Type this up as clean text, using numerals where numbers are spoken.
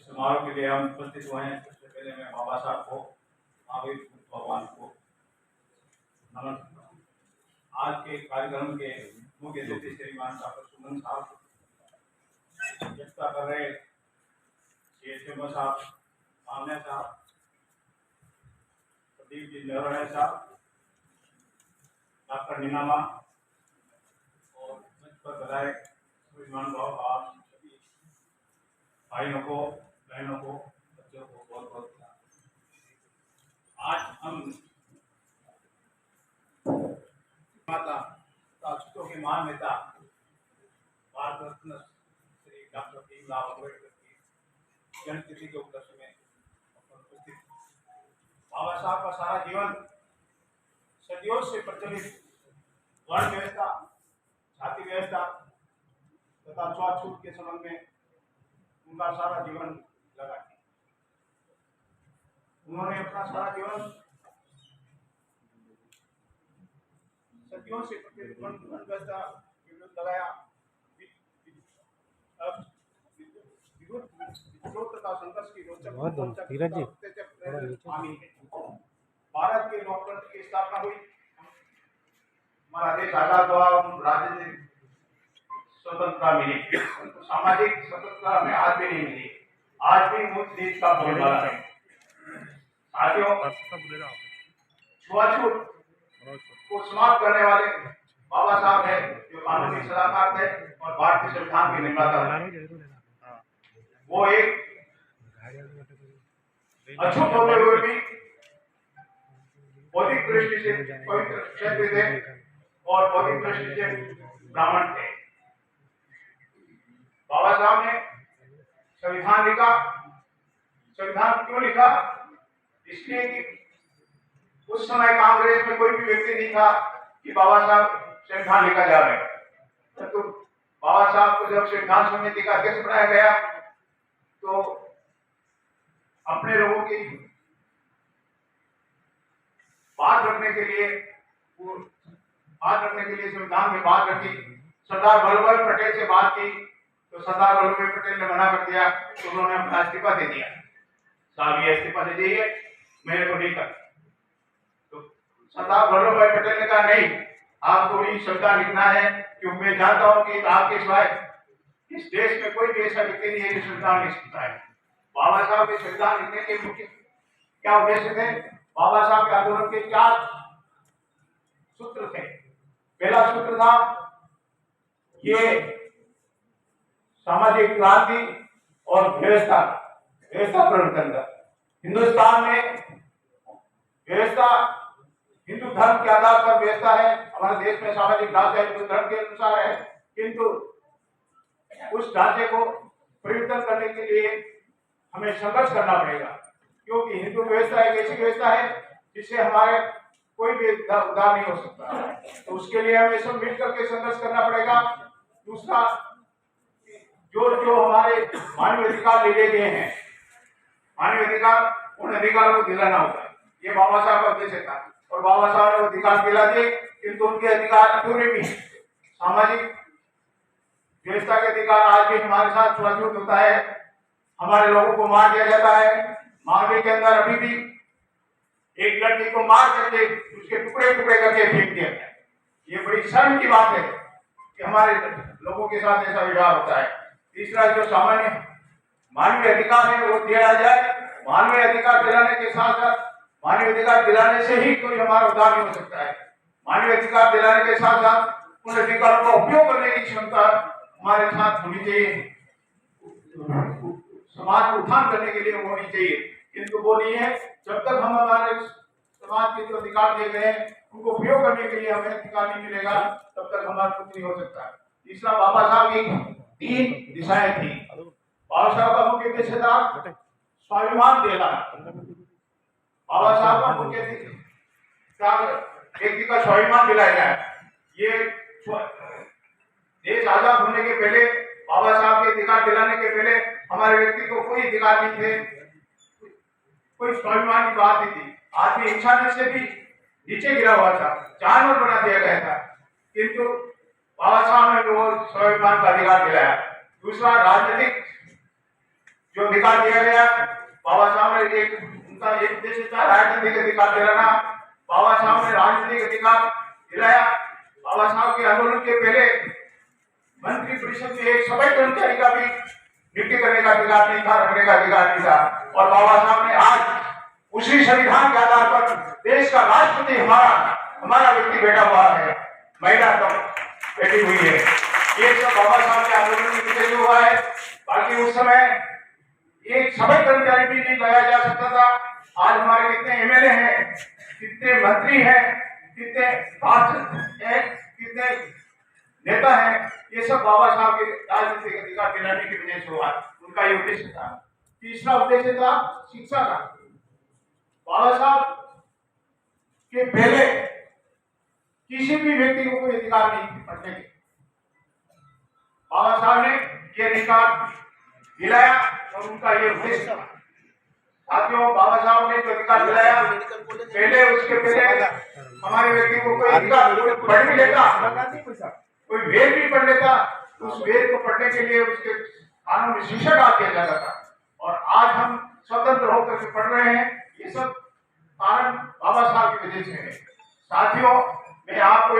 समारोह के लिए हम उपस्थित हुए हैं। सबसे पहले मैं बाबा साहब को, महावीर भगवान को नमन करता हूँ। आज के कार्यक्रम के मुख्य अतिथि श्रीमान डॉक्टर सुमन साहब, व्यवस्था कर रहे CHMO साहब, मान्य साहब, प्रदीप जी नेहरा साहब, डॉक्टर नीनामा और मंच पर बधाई श्रीमान भाव आप सभी भाइयों को, बहनों को, बच्चों को बहुत बहुत आज हम माता अछूतों के महान नेता भारत रत्न श्री डॉक्टर भीमराव अम्बेडकर की जन्मतिथि के उपलक्ष्य में उपस्थित। बाबा साहब का सारा जीवन सदियों से प्रचलित वर्ण व्यवस्था, जाति व्यवस्था तथा छुआछूत के संबंध में उनका सारा जीवन लगा। उन्होंने अपना सारा जीवन सदियों से प्रचलित वर्ण व्यवस्था के विरुद्ध लगाया। विरोध तथा संघर्ष की भारत के लोकतंत्र की स्थापना हुई। हमारा देश आजाद हुआ, राजनीतिक स्वतंत्रता मिली, सामाजिक स्वतंत्रता में आज भी नहीं मिली। आज भी मुझ देश का बोलबाला है। साथियों, छुआछूत को समाप्त करने वाले बाबा साहब है, जो कानूनी सलाहकार थे और भारतीय संविधान के निर्माता थे। वो एक अछूत होते हुए भी बौद्धिक दृष्टि से पवित्र क्षत्रिय थे और बौद्धिक दृष्टि से ब्राह्मण थे। बाबा साहब ने संविधान लिखा। संविधान क्यों लिखा? इसलिए कि उस समय कांग्रेस में कोई भी व्यक्ति नहीं था कि बाबा साहब संविधान लिखा जा रहा है। तो बाबा साहब को जब संविधान समिति का अध्यक्ष बनाया गया तो अपने लोगों की बात रखने के लिए संविधान में बात रखी। सरदार वल्लभ भाई पटेल से बात की तो सरदार वल्लभ भाई पटेल ने मना कर दिया, तो उन्होंने अपना इस्तीफा दे दिया। साहब ये इस्तीफा दे दीजिए, मेरे को नहीं कर। तो सरदार वल्लभ भाई पटेल ने कहा नहीं, आपको ही संविधान लिखना है, क्योंकि मैं जानता हूं कि आपके सिवाय इस देश में कोई भी ऐसा व्यक्ति नहीं है जो संविधान लिख सकता है। बाबा साहब के संविधान लिखने के मुख्य क्या उद्देश्य थे? बाबा साहब के आंदोलन के 4 सूत्र थे। पहला सूत्र था ये सामाजिक क्रांति और व्यवस्था परिवर्तन का। हिंदुस्तान में व्यवस्था हिंदू धर्म के आधार पर व्यवस्था है। हमारे देश में सामाजिक ढांचा हिंदू धर्म के अनुसार है, किंतु उस ढांचे को परिवर्तन करने के लिए हमें संघर्ष करना पड़ेगा, क्योंकि हिंदू व्यवस्था एक ऐसी व्यवस्था है जिससे हमारे कोई भी उद्धार नहीं हो सकता। तो उसके लिए हमें सब मिलकर के संघर्ष करना पड़ेगा। दूसरा, जो हमारे मानवीय अधिकार ले गए हैं, मानवीय अधिकार, उन अधिकारों को दिलाना होगा। ये बाबा साहब का उद्देश्य था और बाबा साहब ने अधिकार दिला दिए, किंतु उनके अधिकार अधूरे भी। सामाजिक व्यवस्था के अधिकार आज भी हमारे साथ छुआछूत होता है। हमारे लोगों को मार दिया जाता है। मालवे के अंदर अभी भी एक लड़की को मार करके उसके टुकड़े टुकड़े करके फेंक दिया गया। ये बड़ी शर्म की बात है कि हमारे लोगों के साथ ऐसा व्यवहार होता है। तीसरा, जो सामान्य मानवीय अधिकार है वो दिया जाए। मानवीय अधिकार दिलाने के साथ साथ मानवीय अधिकार दिलाने से ही कोई हमारा उद्धार नहीं हो सकता है। मानवीय अधिकार दिलाने के साथ साथ उन अधिकारों का उपयोग करने की क्षमता हमारे साथ होनी चाहिए। समाज को उत्थान करने के लिए वो होनी चाहिए, किंतु वो नहीं है। जब तक हम हमारे समाज के जो अधिकार दिए गए हैं उनको उपयोग करने के लिए हमें अधिकार नहीं मिलेगा, तब तक हमारा कुछ नहीं हो सकता। तीसरा, बाबा साहब की 3 दिशाएं थी। बाबा साहब का मुख्य उद्देश्य था स्वाभिमान देना। बाबा साहब का मुख्य व्यक्ति का स्वाभिमान दिलाया जाए। ये देश आजाद होने के पहले, बाबा साहब के अधिकार दिलाने के पहले हमारे व्यक्ति को कोई अधिकार नहीं थे, कोई स्वाभिमान की बात नहीं थी। आदमी इच्छा से भी नीचे गिरा हुआ था, जानवर बना दिया गया था, किंतु बाबा साहब ने वो स्वाभिमान का अधिकार दिलाया। दूसरा, राजनीतिक जो अधिकार दिया गया, बाबा साहब ने उनका एक उद्देश्य था राजनीतिक अधिकार दिलाना। बाबा साहब ने राजनीतिक अधिकार दिलाया। बाबा साहब के आंदोलन के पहले मंत्री परिषद में एक सफाई कर्मचारी का भी नियुक्ति करने का अधिकार नहीं था, रखने का अधिकार नहीं था। और बाबा साहब ने आज उसी संविधान के आधार पर देश का राष्ट्रपति हमारा व्यक्ति बैठा हुआ है, महिला बैठी हुई है। ये सब बाबा साहब के आंदोलन की वजह से हुआ है। बाकी उस समय एक सफाई कर्मचारी भी नहीं लगाया जा सकता था। आज हमारे कितने एमएलए हैं, कितने मंत्री हैं, कितने पार्षद हैं, कितने नेता हैं, ये सब बाबा साहब के राजनीतिक अधिकार दिलाने की वजह से हुआ। उनका ये उद्देश्य था। तीसरा उद्देश्य था शिक्षा का। बाबा साहब के पहले किसी भी व्यक्ति को कोई अधिकार नहीं थी पढ़ने के। बाबा साहब ने ये अधिकार दिलाया और उनका ये उद्देश्य था। साथियों, बाबा साहब ने जो अधिकार दिलाया, पहले उसके पहले हमारे व्यक्ति को कोई अधिकार पढ़ भी लेता, कोई वेद भी पढ़ लेता, उस वेद को पढ़ने के लिए उसके कानों में शीशा डाल दिया जाता था। और आज हम स्वतंत्र होकर के पढ़ रहे हैं, ये सब कारण बाबा साहब की वजह से है। साथियों, मैं आपको